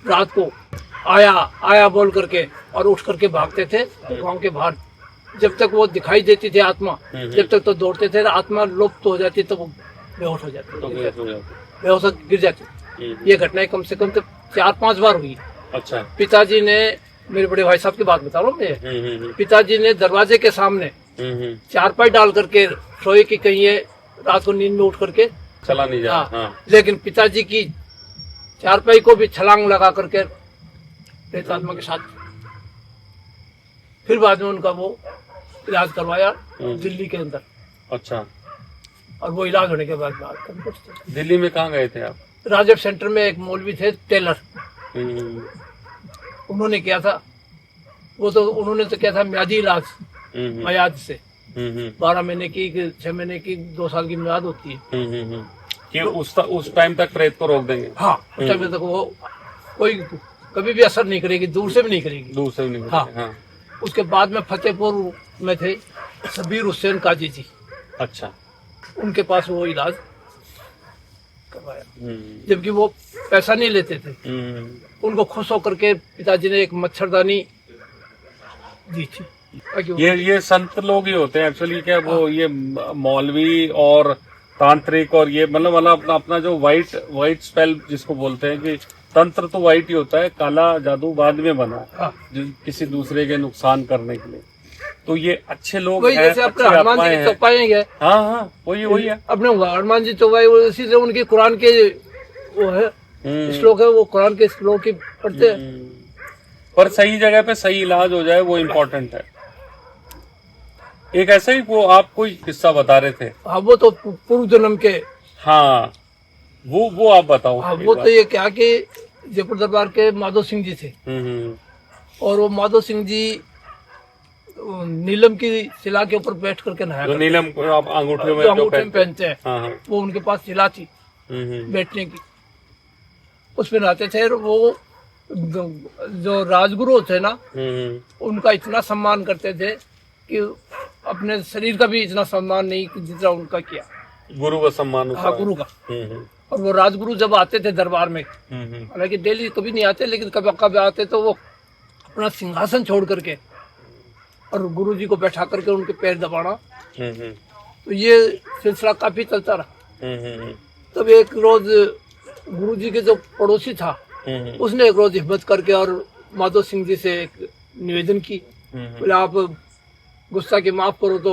रात को आया बोल करके और उठ करके भागते थे गांव के बाहर। जब तक वो दिखाई देती थी आत्मा, जब तक तो दौड़ते थे, आत्मा लुप्त हो जाती तो वो बेहोश हो जाती, बेहोश गिर जाती। ये घटनाएं कम से कम तो 4-5 बार हुई। अच्छा। पिताजी ने, मेरे बड़े भाई साहब की बात बता रहा हूँ मैं, पिताजी ने दरवाजे के सामने चारपाई डाल करके सोए कि कहीं ये रात को नींद में उठ करके चला नहीं जाए। हाँ। लेकिन पिताजी की चारपाई को भी छलांग लगा करके प्रेतात्मा के साथ, फिर बाद में उनका वो इलाज करवाया दिल्ली के अंदर। अच्छा। और वो इलाज होने के बाद बात करते। दिल्ली में कहाँ गए थे आप? राजीव सेंटर में एक मौलवी थे टेलर, उन्होंने किया था। वो तो उन्होंने तो किया था म्यादी इलाज, मयाद से 12 महीने की, 6 महीने की, 2 साल की म्याद होती है कि उस टाइम तक प्रेत को रोक देंगे। हाँ, उस टाइम तक वो कोई कभी भी असर नहीं करेगी, दूर से भी नहीं करेगी। दूर से भी नहीं हाँ। करेगी। हाँ। उसके बाद में फतेहपुर में थे सबीर हुसैन काजी जी। अच्छा। उनके पास वो इलाज करवाया, जबकि वो पैसा नहीं लेते थे। उनको खुश होकर के पिताजी ने एक मच्छरदानी दी थी। ये संत लोग ही होते हैं एक्चुअली। क्या वो ये मौलवी और तांत्रिक और ये मतलब अपना जो वाइट स्पेल जिसको बोलते हैं कि तंत्र तो वाइट ही होता है, काला जादू बाद में बना है किसी दूसरे के नुकसान करने के लिए। तो ये अच्छे लोग हैं, जैसे अपने हनुमान जी की चौपाई है। हाँ हाँ, वही है अपने हनुमान जी चौपाई, उसी से उनके कुरान के वो है श्लोक है, वो कुरान के श्लोक ही पढ़ते हैं। पर सही जगह पे सही इलाज हो जाए वो इम्पोर्टेंट है। एक ऐसा ही वो आप कोई किस्सा बता रहे थे। हाँ, वो तो पूर्व जन्म के। हाँ, वो आप बताओ। हाँ, वो तो ये क्या कि जयपुर दरबार के माधो सिंह जी थे। और वो माधो सिंह जी नीलम की शिला के ऊपर बैठ करके नहाया करते। नीलम को आप अंगूठे में पहनते हैं। हाँ। वो उनके पास शिला थी बैठने की, उसमें नहाते थे। वो जो राजगुरु थे ना, उनका इतना सम्मान करते थे कि अपने शरीर का भी इतना सम्मान नहीं जितना उनका किया। गुरु का सम्मान। हाँ, गुरु का। और वो राजगुरु जब आते थे दरबार में, हालांकि डेली कभी नहीं आते, लेकिन कभी कभी आते तो वो अपना सिंहासन छोड़ करके और गुरु जी को बैठा करके उनके पैर दबाना। तो ये सिलसिला काफी चलता रहा। तब एक रोज गुरु जी के जो पड़ोसी था, उसने एक रोज हिम्मत करके और माधो सिंह जी से एक निवेदन की, बोले आप गुस्सा की माफ करो तो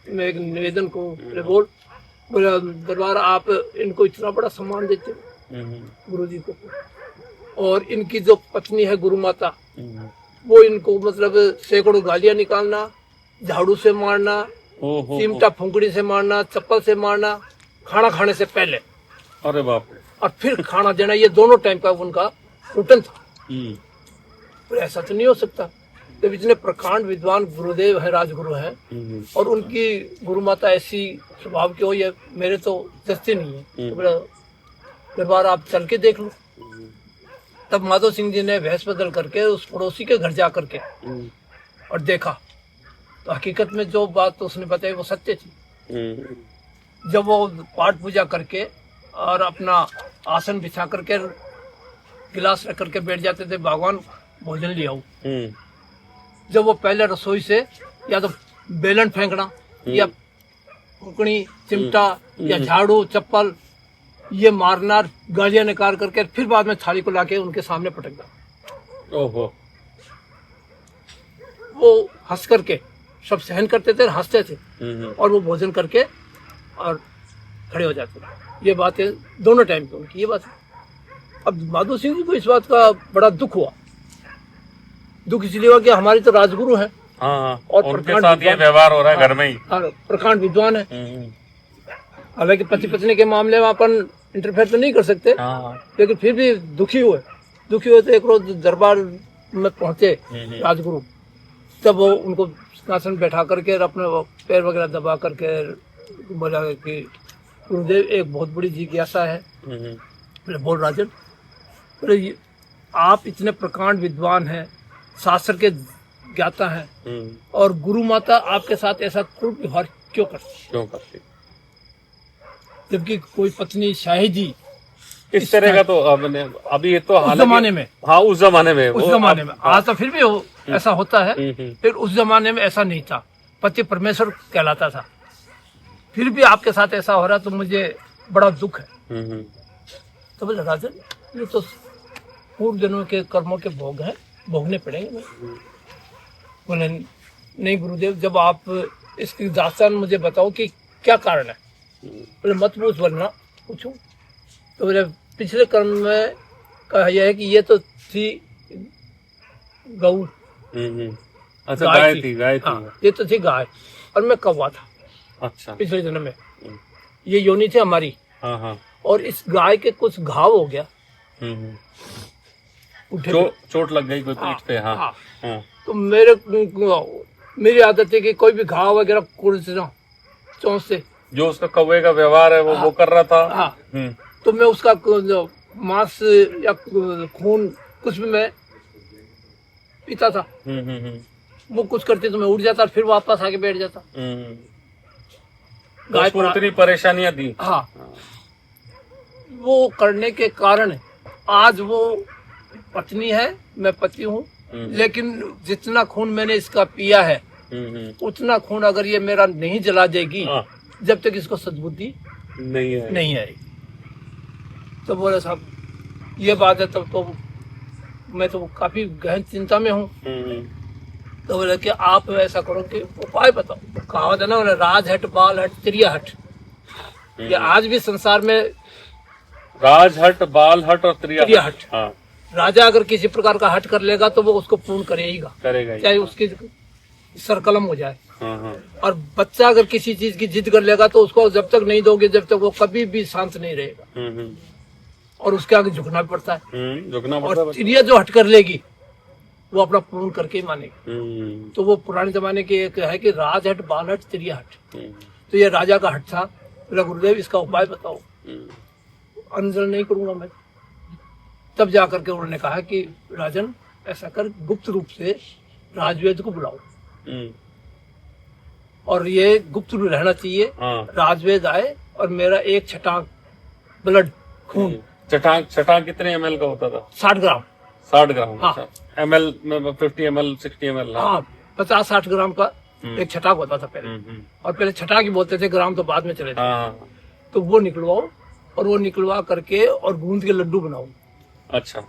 मैं एक निवेदन को बोल। बोले दरबार, आप इनको इतना बड़ा सम्मान देते हो गुरु जी को, और इनकी जो पत्नी है गुरु माता, वो इनको मतलब सैकड़ों गालियां निकालना, झाड़ू से मारना, चिमटा फुंकड़ी से मारना, चप्पल से मारना, खाना खाने से पहले। अरे बाप रे। और फिर खाना देना, ये दोनों टाइम का उनका रूटीन था। तो ऐसा तो नहीं हो सकता। जब इतने प्रकांड विद्वान गुरुदेव है, राजगुरु हैं, और उनकी गुरु माता ऐसी स्वभाव की हो, ये मेरे तो जस्ती नहीं है। तो दरबार आप चल के देख लो। तब माधो सिंह जी ने भैंस बदल करके उस पड़ोसी के घर जा करके और देखा, तो हकीकत में जो बात उसने बताई वो सत्य थी। जब वो पाठ पूजा करके और अपना आसन बिछा करके गिलास रख करके बैठ जाते थे, भगवान भोजन ले आओ। जब वो पहले रसोई से या तो बेलन फेंकना या फुकनी, चिमटा या झाड़ू, चप्पल ये मारना, गालियां निकाल करके फिर बाद में थाली को लाके उनके सामने पटक देना। ओहो। वो हंस करके सब सहन करते थे, हंसते थे, और वो भोजन करके और खड़े हो जाते थे। ये बात है दोनों टाइम पे उनकी, ये बात है। अब माधो सिंह जी को इस बात का बड़ा दुख हुआ। दुख इसलिए हुआ कि हमारी तो राजगुरु है। हाँ, और उनके साथ ये व्यवहार हो रहा है घर में ही। प्रकांड विद्वान है। हालांकि पति पत्नी के मामले में अपन इंटरफेयर तो नहीं कर सकते, लेकिन फिर भी दुखी हुए तो एक रोज दरबार में पहुंचे राजगुरु। तब वो उनको सिंहासन बैठा करके अपने पैर वगैरह दबा करके बोला कि गुरुदेव, एक बहुत बड़ी जिज्ञासा है। बोल राजन, बोले आप इतने प्रकांड विद्वान हैं, शास्त्र के ज्ञाता हैं, और गुरु माता आपके साथ ऐसा क्रूर व्यवहार क्यों करती? जबकि कोई पत्नी शाहिद जी इस तरह का तो अभी ये तो उस जमाने में, हाँ उस जमाने में आज तो फिर भी ऐसा होता है, फिर उस जमाने में ऐसा नहीं था। पति परमेश्वर कहलाता था, फिर भी आपके साथ ऐसा हो रहा तो मुझे बड़ा दुख है। तो बोले राजन, ये तो पूर्व जन्मों के कर्मों के भोग हैं, भोगने पड़ेंगे। बोले नहीं गुरुदेव, जब आप इसकी दास्तान मुझे बताओ कि क्या कारण है। बोले मत पूछ, वरना पूछूं। तो बोले पिछले कर्म में कहा यह है कि ये तो थी गऊ, अच्छा गाय थी। हाँ, ये तो थी गाय और मैं कौवा था। अच्छा, पिछले जन्म में ये योनि थी हमारी। हाँ हाँ। और इस गाय के कुछ घाव हो गया, उठे पे। चोट लग गई कोई पीठ पे। हाँ हाँ। हाँ। तो मेरी आदत है कि कोई भी घाव वगैरह कुर्चना चोंच से, जो उसका कौवे का व्यवहार है वो कर रहा था। हाँ। तो मैं उसका जो मांस या खून कुछ भी मैं पीता था। वो कुछ करते तो मैं उठ जाता, फिर वापस आके बैठ जाता। गाय को उतनी परेशानियां दी। हाँ। वो करने के कारण आज वो पत्नी है, मैं पति हूँ। लेकिन जितना खून मैंने इसका पिया है उतना खून अगर ये मेरा नहीं जला देगी जब तक इसको सद्बुद्धि नहीं आई। तो बोले साहब ये बात है, तब तो मैं तो काफी गहन चिंता में हूँ। तो बोले कि आप ऐसा करो कि उपाय बताओ। कहावत है ना, बोले राज हट बाल हट त्रिया हट। ये आज भी संसार में राज हट बाल हट और त्रिया हट। हाँ। राजा अगर किसी प्रकार का हट कर लेगा तो वो उसको पूर्ण करेगा, चाहे उसकी सरकलम हो जाए। और बच्चा अगर किसी चीज की जिद कर लेगा तो उसको जब तक नहीं दोगे जब तक वो कभी भी शांत नहीं रहेगा। और उसके आगे झुकना पड़ता है। और चिड़िया जो हट कर लेगी वो अपना पूर्ण करके ही मानेगी। तो वो पुराने जमाने की एक है कि राज हट बाल हट त्रिया हट। तो ये राजा का हट था। बोला गुरुदेव इसका उपाय बताओ। अनजल नहीं करूंगा मैं। तब जाकर के उन्होंने कहा कि राजन ऐसा कर, गुप्त रूप से राजवेद को बुलाओ और ये गुप्त रूप रहना चाहिए। राजवेद आए और मेरा एक छटाक ब्लड खून। छटाक कितने ml का होता था? 60 ग्राम। 60 ग्राम। हाँ। ml में 50 ml 60 ml। हाँ, 50-60 ग्राम का एक छटाक होता था पहले। और पहले छटाक ही बोलते थे, ग्राम तो बाद में चले थे। तो वो निकलवाओ और वो निकलवा करके और गूंद के लड्डू बनाओ। अच्छा।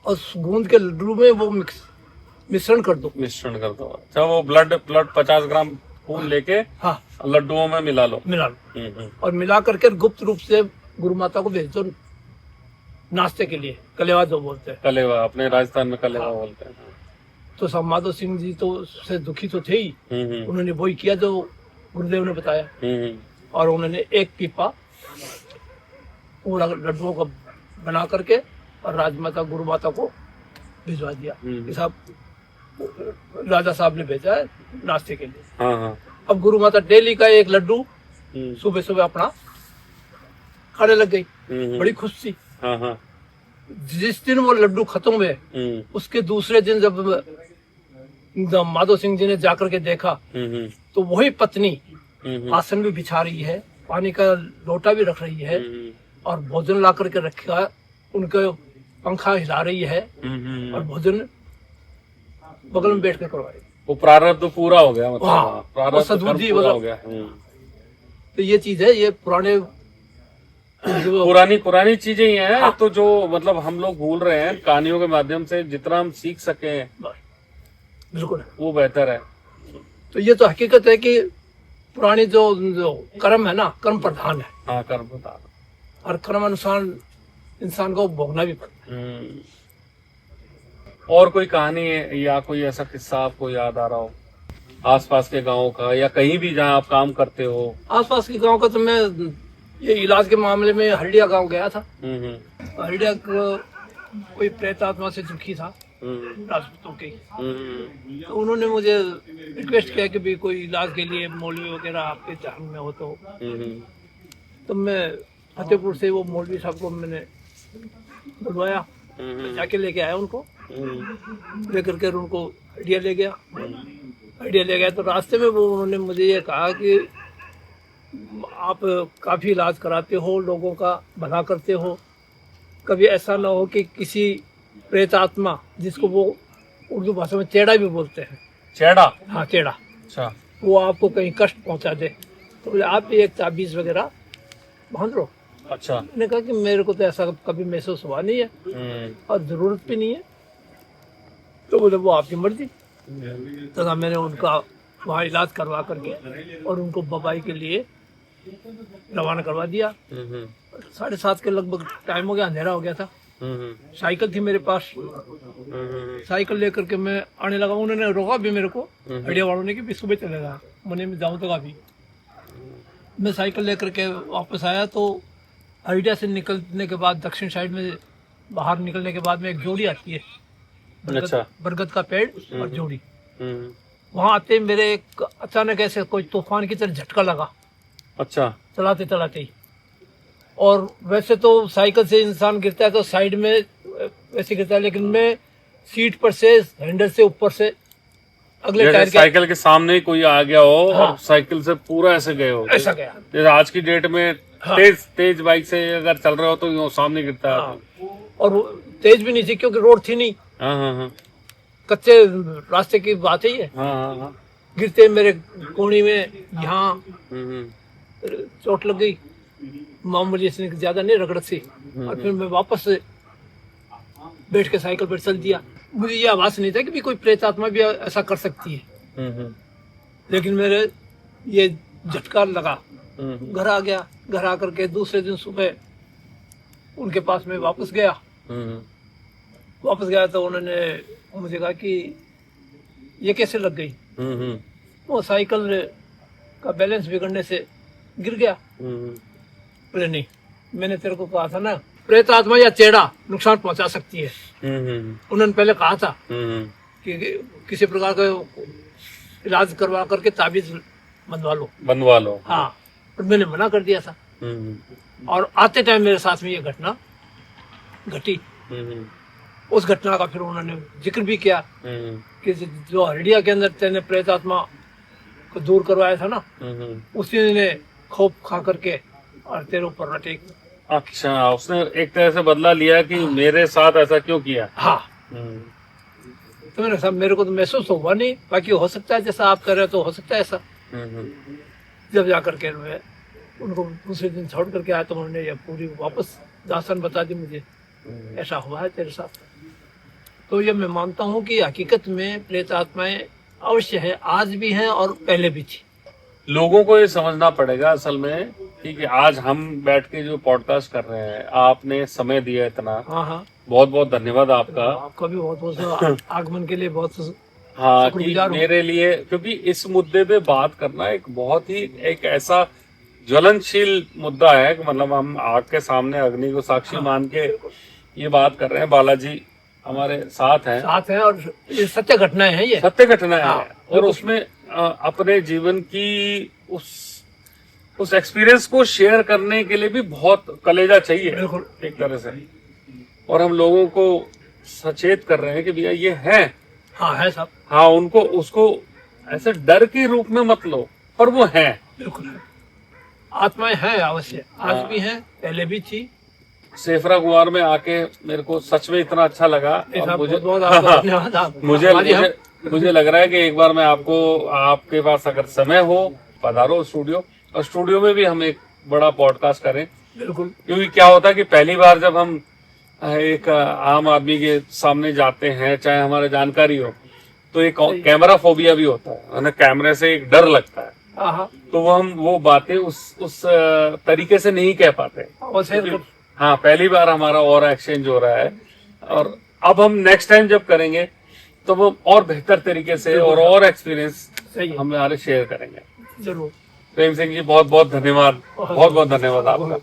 और गूंद के लड्डू में वो मिश्रण कर दो। अच्छा, वो ब्लड 50 ग्राम खून लेके हाँ लड्डुओं में मिला लो। और मिला करके गुप्त रूप से गुरु माता को भेज दो नाश्ते के लिए। कलेवा जो बोलते हैं। कलेवा, अपने राजस्थान में कलेवा बोलते हैं। तो सब माधो सिंह जी तो उससे दुखी तो थे ही। उन्होंने वही किया जो गुरुदेव ने बताया। और उन्होंने एक पीपा पूरा लड्डुओं का बना करके और राजमाता गुरु माता को भिजवा दिया। साहब राजा साहब ने भेजा है नाश्ते के लिए। अब गुरु माता डेली का एक लड्डू सुबह सुबह अपना खाने लग गई। बड़ी खुश थी। जिस दिन वो लड्डू खत्म हुए उसके दूसरे दिन जब माधो सिंह जी ने जाकर के देखा तो वही पत्नी आसन भी बिछा रही है, पानी का लोटा भी रख रही है और भोजन ला करके रखा, उनका पंखा हिला रही है और भोजन बगल में बैठ कर करवा रही है। वो प्रारब्ध तो पूरा हो गया, मतलब हाँ, प्रारब्ध सद्बुद्धि पूरा हो गया। तो ये चीज है, ये पुरानी चीजें ही हैं। हाँ। तो जो मतलब हम लोग भूल रहे हैं, कहानियों के माध्यम से जितना हम सीख सके बिल्कुल वो बेहतर है। तो ये तो हकीकत है कि पुरानी जो कर्म है ना, कर्म प्रधान है। हाँ, कर्म प्रधान। और कर्म अनुसार इंसान को भोगना भी पड़ता है। और कोई कहानी है या कोई ऐसा किस्सा आपको याद आ रहा हो आसपास के गांव का, या कहीं भी जहां आप काम करते हो? आसपास के गांव का तो मैं ये इलाज के मामले में हल्डिया गांव गया था। हल्डिया कोई प्रेत आत्मा से दुखी था राजपूतों की। तो उन्होंने मुझे रिक्वेस्ट किया कि भी कोई इलाज के लिए मौलवी वगैरह आपके ध्यान में हो तो मैं फतेहपुर से वो मौलवी साहब को मैंने बुलवाया, जाके लेके आया उनको। लेकर के उनको हल्डिया ले गया। तो रास्ते में वो उन्होंने मुझे ये कहा कि आप काफी इलाज कराते हो, लोगों का भला करते हो, कभी ऐसा ना हो कि किसी प्रेत आत्मा, जिसको वो उर्दू भाषा में चेड़ा भी बोलते हैं। चेड़ा? हाँ, चेड़ा। अच्छा। वो आपको कहीं कष्ट पहुंचा दे तो बोले आप भी एक ताबीज वगैरह बांध लो। अच्छा। मैंने कहा कि मेरे को तो ऐसा कभी महसूस हुआ नहीं है और जरूरत भी नहीं है। तो बोले वो आपकी मर्जी। तो मैंने उनका वहाँ इलाज करवा करके और उनको बम्बई के लिए रवाना करवा दिया। 7:30 के लगभग टाइम हो गया, अंधेरा हो गया था। साइकिल थी मेरे पास, साइकिल लेकर के मैं आने लगा। उन्होंने रोका भी मेरे को, हड़िया वालों ने, कि इसको भी चलेगा, मैंने में जाऊँ तो काफी। मैं साइकिल लेकर के वापस आया तो हड़िया से निकलने के बाद दक्षिण साइड में बाहर निकलने के बाद में एक जोड़ी आती है, अच्छा। बरगद का पेड़ और जोड़ी। वहां आते मेरे एक अचानक ऐसे कोई तूफान की तरह झटका लगा। अच्छा। चलाते चलाते ही। और वैसे तो साइकिल से इंसान गिरता है तो साइड में वैसे गिरता है, लेकिन मैं सीट पर से, हैंडल से ऊपर से अगले टायर के, साइकिल के सामने ही कोई आ गया हो। हाँ। और साइकिल से पूरा ऐसे गए हो। ऐसा गया। जैसे आज की डेट में हाँ। तेज बाइक से अगर चल रहे हो तो यूं सामने गिरता है। हाँ। और तेज भी नहीं थी क्योंकि रोड थी नहीं। हाँ। कच्चे रास्ते की बात ही है। हाँ। गिरते मेरे कोहनी में यहाँ चोट लग गई, मामूली से, ज्यादा नहीं, रगड़त सी। और फिर मैं वापस से बैठ के साइकिल पर चल दिया। मुझे ये आभास नहीं था कि भी कोई प्रेत आत्मा भी ऐसा कर सकती है। लेकिन मेरे ये झटका लगा। घर आ गया। घर आकर के दूसरे दिन सुबह उनके पास में वापस गया। तो उन्होंने मुझे कहा कि ये कैसे लग गई। वो साइकिल का बैलेंस बिगड़ने से गिर गया। बोले नहीं, मैंने तेरे को कहा था ना, प्रेत आत्मा या चेड़ा नुकसान पहुंचा सकती है। उन्होंने पहले कहा था कि किसी प्रकार का इलाज करवा करके ताबीज बनवा लो। हाँ, पर मैंने मना कर दिया था। और आते टाइम मेरे साथ में ये घटना घटी। उस घटना का फिर उन्होंने जिक्र भी किया कि जो हरडिया के अंदर तेने प्रेत आत्मा को दूर करवाया था ना, उसी ने खोप खा करके और तेरे ऊपर रटे। अच्छा, उसने एक तरह से बदला लिया कि हाँ। मेरे साथ ऐसा क्यों किया। हाँ। तो मैंने साहब, मेरे को तो महसूस हुआ नहीं, बाकी हो सकता है जैसा आप कर रहे हो तो हो सकता है ऐसा। जब जाकर के मैं उनको दूसरे दिन छोड़ करके आया तो उन्होंने ये पूरी वापस दास्तान बता दी मुझे, ऐसा हुआ है तेरे साथ। तो ये मैं मानता हूँ कि हकीकत में प्रेत आत्माएं अवश्य है, आज भी हैं और पहले भी थी। लोगों को ये समझना पड़ेगा असल में, ठीक है। आज हम बैठ के जो पॉडकास्ट कर रहे हैं, आपने समय दिया इतना। हाँ। बहुत बहुत धन्यवाद आपका। आपका भी बहुत बहुत आगमन के लिए बहुत। हाँ, कि मेरे लिए, क्योंकि इस मुद्दे पे बात करना एक बहुत ही एक ऐसा ज्वलनशील मुद्दा है। मतलब हम आग के सामने अग्नि को साक्षी मान के ये बात कर रहे हैं। बालाजी हमारे साथ हैं और ये सत्य घटनाएं हैं, ये सत्य घटनाएं हैं। और उसमें अपने जीवन की उस एक्सपीरियंस को शेयर करने के लिए भी बहुत कलेजा चाहिए एक तरह से। और हम लोगों को सचेत कर रहे हैं कि भैया ये है। हाँ, है साहब। हाँ, उनको उसको ऐसे डर के रूप में मत लो, पर वो है, बिल्कुल है। आत्माएं हैं अवश्य, आज भी हैं, पहले भी थी। सेफरा गुआर में आके मेरे को सच में इतना अच्छा लगा। मुझे लग रहा है कि एक बार मैं आपके पास अगर समय हो, पधारो स्टूडियो, और स्टूडियो में भी हम एक बड़ा पॉडकास्ट करें। बिल्कुल। क्योंकि क्या होता है कि पहली बार जब हम एक आम आदमी के सामने जाते हैं, चाहे हमारा जानकारी हो, तो एक कैमरा फोबिया भी होता है, हमें कैमरे से एक डर लगता है। तो हम वो बातें उस तरीके से नहीं कह पाते। हाँ, पहली बार हमारा और एक्सचेंज हो रहा है, और अब हम नेक्स्ट टाइम जब करेंगे तो वो और बेहतर तरीके से और एक्सपीरियंस हमारे शेयर करेंगे। जरूर। प्रेम सिंह जी, बहुत बहुत धन्यवाद। बहुत बहुत धन्यवाद आपका।